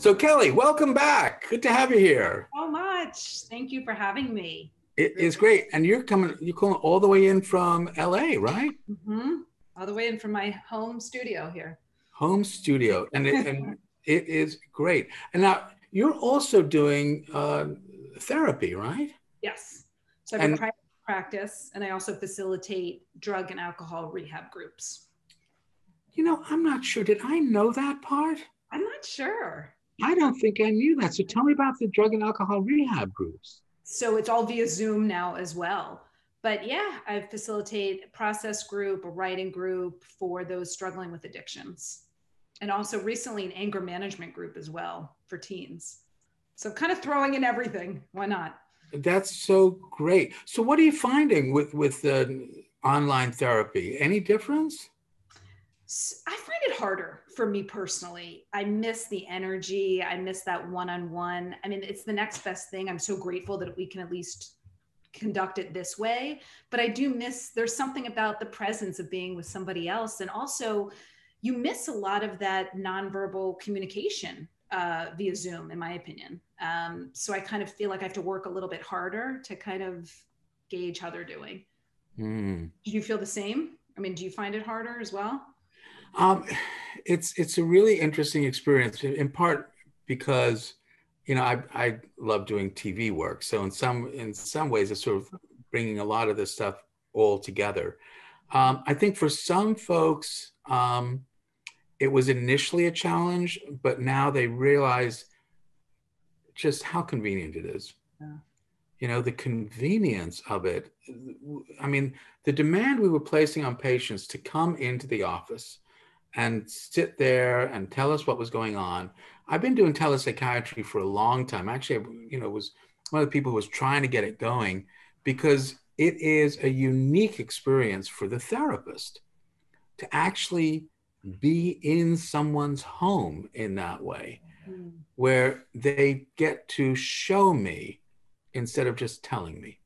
So Kelli, welcome back. Good to have you here. So much. Thank you for having me. It is great. And you're calling all the way in from LA, right? All the way in from my home studio here. Home studio. And it is great. And now you're also doing therapy, right? Yes. So I have a private practice, and I also facilitate drug and alcohol rehab groups. You know, I'm not sure. Did I know that part? I'm not sure. I don't think I knew that. So tell me about the drug and alcohol rehab groups. So it's all via Zoom now as well. But yeah, I facilitate a process group, a writing group for those struggling with addictions. And also recently an anger management group as well for teens. So kind of throwing in everything. Why not? That's so great. So what are you finding with online therapy? Any difference? I find it harder for me personally. I miss the energy. I miss that one-on-one. I mean, it's the next best thing. I'm so grateful that we can at least conduct it this way, but I do miss, there's something about the presence of being with somebody else. And also you miss a lot of that nonverbal communication via Zoom, in my opinion. So I kind of feel like I have to work a little bit harder to kind of gauge how they're doing. Do you feel the same? I mean, do you find it harder as well? It's a really interesting experience, in part because, you know, I love doing TV work. So in some ways, it's sort of bringing a lot of this stuff all together. I think for some folks, it was initially a challenge, but now they realize just how convenient it is. Yeah. You know, the convenience of it. I mean, the demand we were placing on patients to come into the office and sit there and tell us what was going on. I've been doing telepsychiatry for a long time. Actually, you know, was one of the people who was trying to get it going because it is a unique experience for the therapist to actually be in someone's home in that way, where they get to show me instead of just telling me.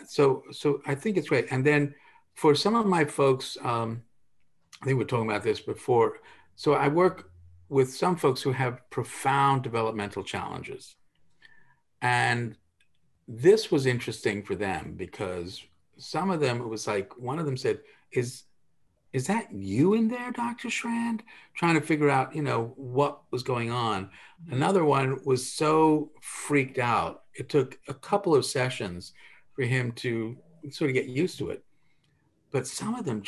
So I think it's great. And then for some of my folks, I think we were talking about this before. So I work with some folks who have profound developmental challenges. And this was interesting for them because some of them, it was like, one of them said, is that you in there, Dr. Schrand? Trying to figure out, you know, what was going on. Another one was so freaked out. It took a couple of sessions for him to sort of get used to it. But some of them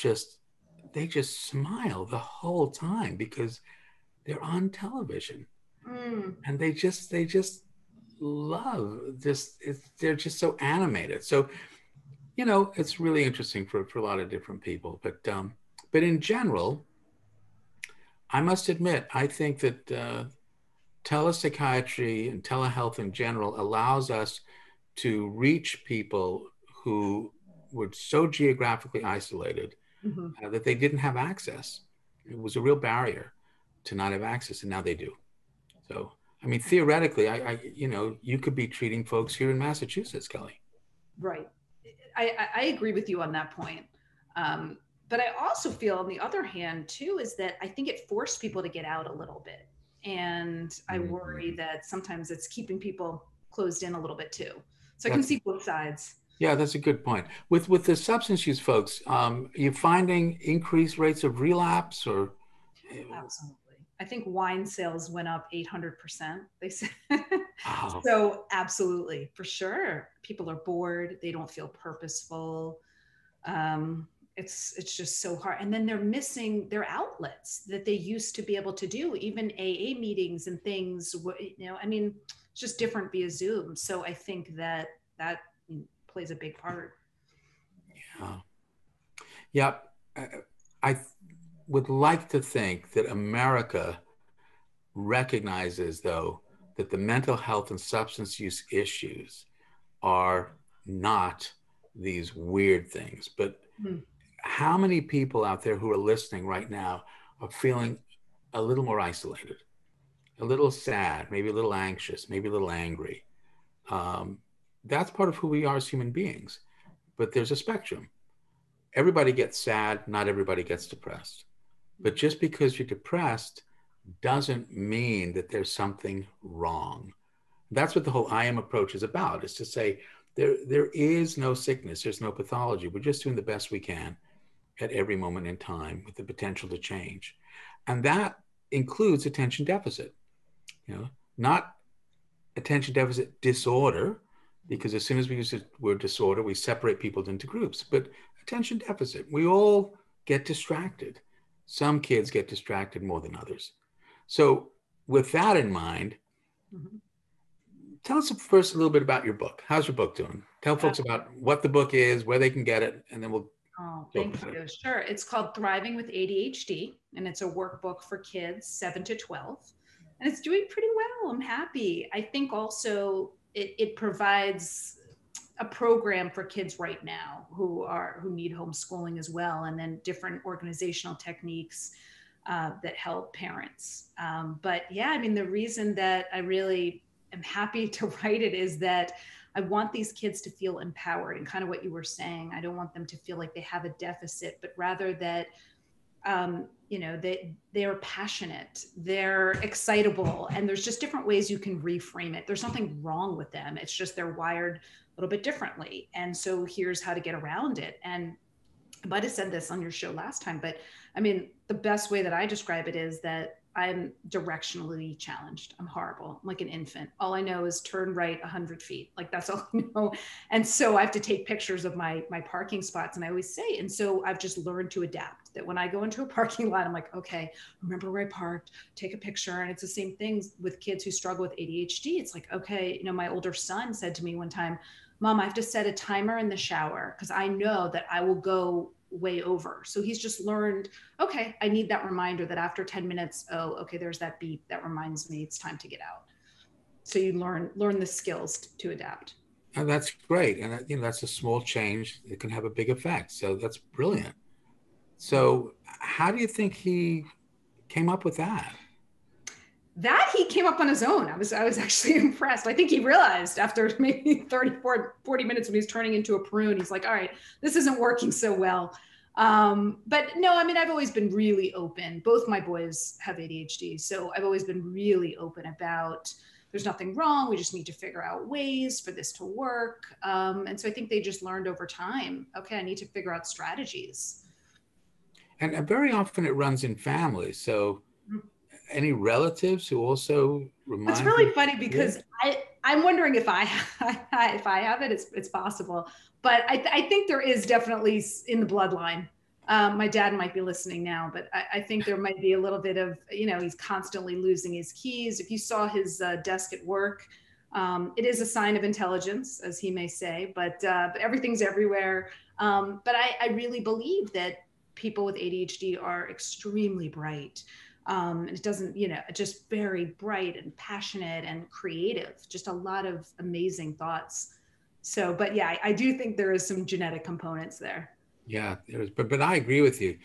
they just smile the whole time because they're on television and they just love they're just so animated. So, you know, it's really interesting for a lot of different people, but in general, I must admit, I think that telepsychiatry and telehealth in general allows us to reach people who were so geographically isolated that they didn't have access. It was a real barrier to not have access, and now they do. So, I mean, theoretically, you know, you could be treating folks here in Massachusetts, Kelli. Right. I agree with you on that point. But I also feel, on the other hand, too, is that I think it forced people to get out a little bit. And I worry that sometimes it's keeping people closed in a little bit, too. So I can see both sides. Yeah, that's a good point. With the substance use folks, are you finding increased rates of relapse or? Absolutely. I think wine sales went up 800%. They said. Wow. So absolutely, for sure. People are bored. They don't feel purposeful. It's just so hard. And then they're missing their outlets that they used to be able to do, even AA meetings and things, you know, I mean, it's just different via Zoom. So I think that plays a big part. Yeah. I would like to think that America recognizes, though, that the mental health and substance use issues are not these weird things. But how many people out there who are listening right now are feeling a little more isolated, a little sad, maybe a little anxious, maybe a little angry? That's part of who we are as human beings. But there's a spectrum. Everybody gets sad, not everybody gets depressed. But just because you're depressed doesn't mean that there's something wrong. That's what the whole I am approach is about, is to say there is no sickness, there's no pathology. We're just doing the best we can at every moment in time with the potential to change. And that includes attention deficit, not attention deficit disorder, because as soon as we use the word disorder, we separate people into groups, but attention deficit, we all get distracted. Some kids get distracted more than others. So with that in mind, Mhm. tell us first a little bit about your book. How's your book doing? Tell folks about what the book is, where they can get it, and then we'll Oh, talk thank about you. it. Sure. It's called Thriving with ADHD, and it's a workbook for kids 7 to 12. And it's doing pretty well. I'm happy. I think also it provides a program for kids right now who need homeschooling as well, and then different organizational techniques that help parents. But yeah, I mean, the reason that I really am happy to write it is that I want these kids to feel empowered, and kind of what you were saying. I don't want them to feel like they have a deficit, but rather that they're passionate, they're excitable, and there's just different ways you can reframe it. There's nothing wrong with them. It's just they're wired a little bit differently. And so here's how to get around it. And I might have said this on your show last time, but I mean, the best way that I describe it is that I'm directionally challenged. I'm horrible. I'm like an infant. All I know is turn right 100 feet. Like that's all I know. And so I have to take pictures of my parking spots. And I always say, and so I've just learned to adapt that when I go into a parking lot, I'm like, okay, remember where I parked, take a picture. And it's the same thing with kids who struggle with ADHD. It's like, okay, my older son said to me one time, Mom, I have to set a timer in the shower because I know that I will go way over. So he's just learned, okay, I need that reminder that after 10 minutes, oh, okay, there's that beep that reminds me it's time to get out. So you learn the skills to adapt. And that's great. And that's a small change. It can have a big effect. So that's brilliant. So how do you think he came up with that? That he came up on his own. I was actually impressed. I think he realized after maybe 40 minutes when he's turning into a prune, he's like, all right, this isn't working so well. But no, I mean, I've always been really open. Both my boys have ADHD. So I've always been really open about there's nothing wrong. We just need to figure out ways for this to work. And so I think they just learned over time, okay, I need to figure out strategies. And very often it runs in families. So any relatives who also It's remind really you? funny because I'm wondering if I if I have it, it's possible. But I think there is definitely in the bloodline. My dad might be listening now, but I think there might be a little bit of, he's constantly losing his keys. If you saw his desk at work, it is a sign of intelligence, as he may say, but everything's everywhere. But I really believe that people with ADHD are extremely bright. And it doesn't, just very bright and passionate and creative, just a lot of amazing thoughts. So, but yeah, I do think there is some genetic components there. Yeah, there's, but I agree with you.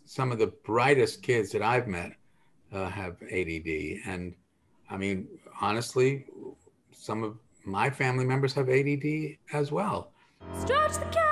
Some of the brightest kids that I've met have ADD, and I mean, honestly, some of my family members have ADD as well. Stretch the cat.